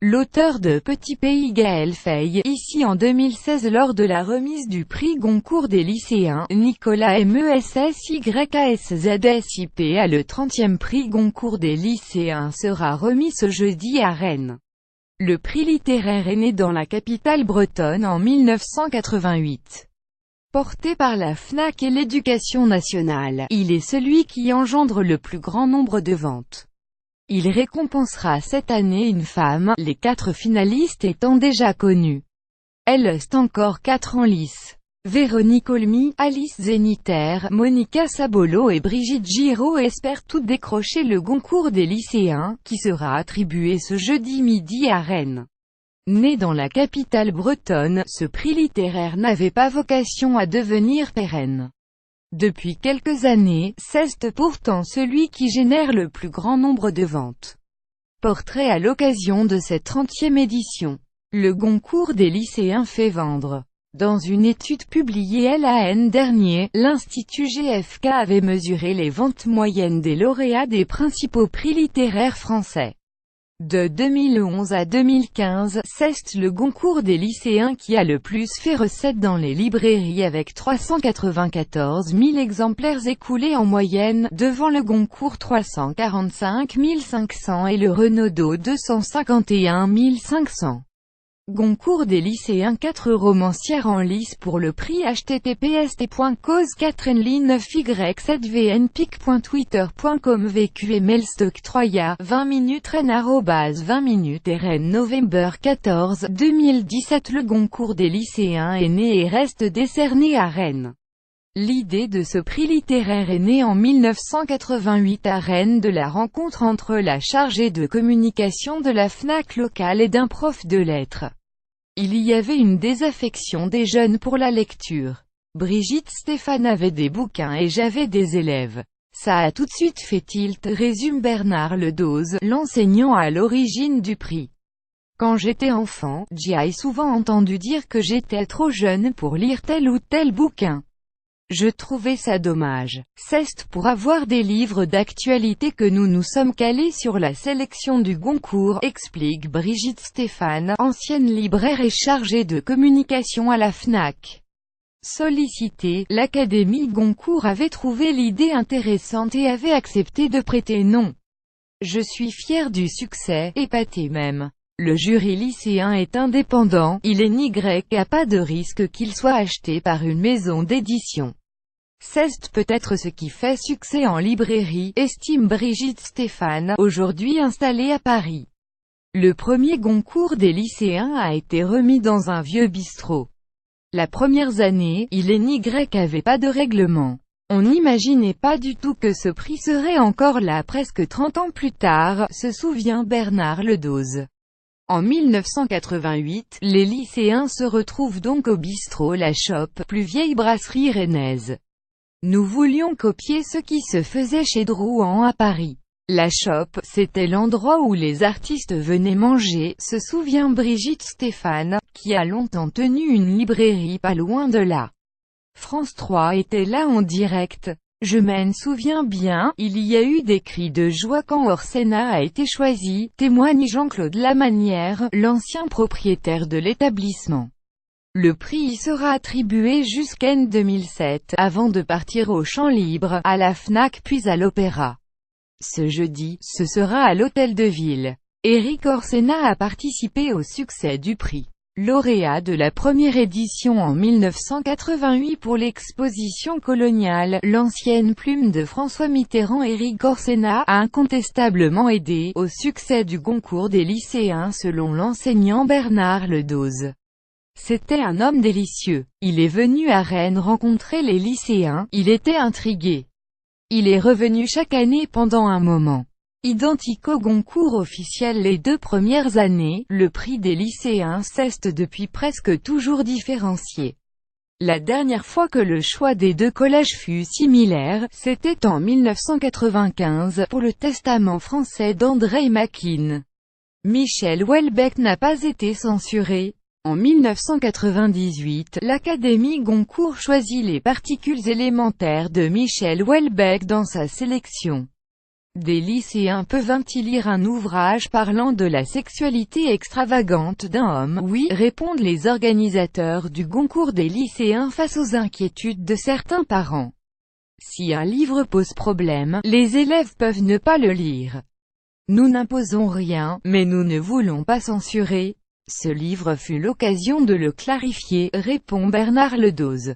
L'auteur de Petit Pays Gaël Faye, ici en 2016 lors de la remise du prix Goncourt des lycéens, Nicolas Messsyzip. Le 30e prix Goncourt des lycéens sera remis ce jeudi à Rennes. Le prix littéraire est né dans la capitale bretonne en 1988. Porté par la Fnac et l'Éducation nationale, il est celui qui engendre le plus grand nombre de ventes. Il récompensera cette année une femme, les 4 finalistes étant déjà connus. Elles restent encore 4 en lice. Véronique Olmy, Alice Zénitaire, Monica Sabolo et Brigitte Giraud espèrent toutes décrocher le Goncourt des lycéens, qui sera attribué ce jeudi midi à Rennes. Né dans la capitale bretonne, ce prix littéraire n'avait pas vocation à devenir pérenne. Depuis quelques années, c'est pourtant celui qui génère le plus grand nombre de ventes. Portrait à l'occasion de cette 30e édition. Le Goncourt des lycéens fait vendre. Dans une étude publiée l'an dernier, l'Institut GfK avait mesuré les ventes moyennes des lauréats des principaux prix littéraires français. De 2011 à 2015, c'est le Goncourt des lycéens qui a le plus fait recette dans les librairies avec 394 000 exemplaires écoulés en moyenne, devant le Goncourt 345 500 et le Renaudot 251 500. Goncourt des lycéens 4 romancières en lice pour le prix https://cause4n9y7vnpic.twitter.com VQMLstock 3ya 20 minutes ren@20 minutes et Rennes November 14 2017. Le Goncourt des lycéens est né et reste décerné à Rennes. L'idée de ce prix littéraire est née en 1988 à Rennes de la rencontre entre la chargée de communication de la Fnac locale et d'un prof de lettres. Il y avait une désaffection des jeunes pour la lecture. Brigitte Stéphane avait des bouquins et j'avais des élèves. Ça a tout de suite fait tilt, résume Bernard Ledoz, l'enseignant à l'origine du prix. Quand j'étais enfant, j'ai souvent entendu dire que j'étais trop jeune pour lire tel ou tel bouquin. Je trouvais ça dommage. C'est pour avoir des livres d'actualité que nous nous sommes calés sur la sélection du Goncourt, explique Brigitte Stéphane, ancienne libraire et chargée de communication à la Fnac. Sollicitée, l'Académie Goncourt avait trouvé l'idée intéressante et avait accepté de prêter nom. Je suis fière du succès, épatée même. Le jury lycéen est indépendant, il est n'y a pas de risque qu'il soit acheté par une maison d'édition. C'est peut-être ce qui fait succès en librairie, estime Brigitte Stéphane, aujourd'hui installée à Paris. Le premier Goncourt des lycéens a été remis dans un vieux bistrot. La première année, il est n'y avait pas de règlement. On n'imaginait pas du tout que ce prix serait encore là presque 30 ans plus tard, se souvient Bernard Ledoz. En 1988, les lycéens se retrouvent donc au bistrot La Chope, plus vieille brasserie rennaise. Nous voulions copier ce qui se faisait chez Drouan à Paris. La Chope, c'était l'endroit où les artistes venaient manger, se souvient Brigitte Stéphane, qui a longtemps tenu une librairie pas loin de là. France 3 était là en direct. Je m'en souviens bien, il y a eu des cris de joie quand Orsena a été choisi, témoigne Jean-Claude Lamanière, l'ancien propriétaire de l'établissement. Le prix y sera attribué jusqu'en 2007, avant de partir au Champ Libre, à la Fnac puis à l'Opéra. Ce jeudi, ce sera à l'Hôtel de Ville. Éric Orsena a participé au succès du prix. Lauréat de la première édition en 1988 pour l'exposition coloniale, l'ancienne plume de François Mitterrand, Éric Orsena a incontestablement aidé au succès du Goncourt des lycéens selon l'enseignant Bernard Ledoz. C'était un homme délicieux. Il est venu à Rennes rencontrer les lycéens, il était intrigué. Il est revenu chaque année pendant un moment. Identique au Goncourt officiel les 2 premières années, le prix des lycéens c'est depuis presque toujours différencié. La dernière fois que le choix des 2 collèges fut similaire, c'était en 1995, pour le Testament français d'André Makin. Michel Houellebecq n'a pas été censuré. En 1998, l'Académie Goncourt choisit les particules élémentaires de Michel Houellebecq dans sa sélection. Des lycéens peuvent-ils lire un ouvrage parlant de la sexualité extravagante d'un homme? Oui, répondent les organisateurs du concours des lycéens face aux inquiétudes de certains parents. Si un livre pose problème, les élèves peuvent ne pas le lire. Nous n'imposons rien, mais nous ne voulons pas censurer. Ce livre fut l'occasion de le clarifier, répond Bernard Ledoz.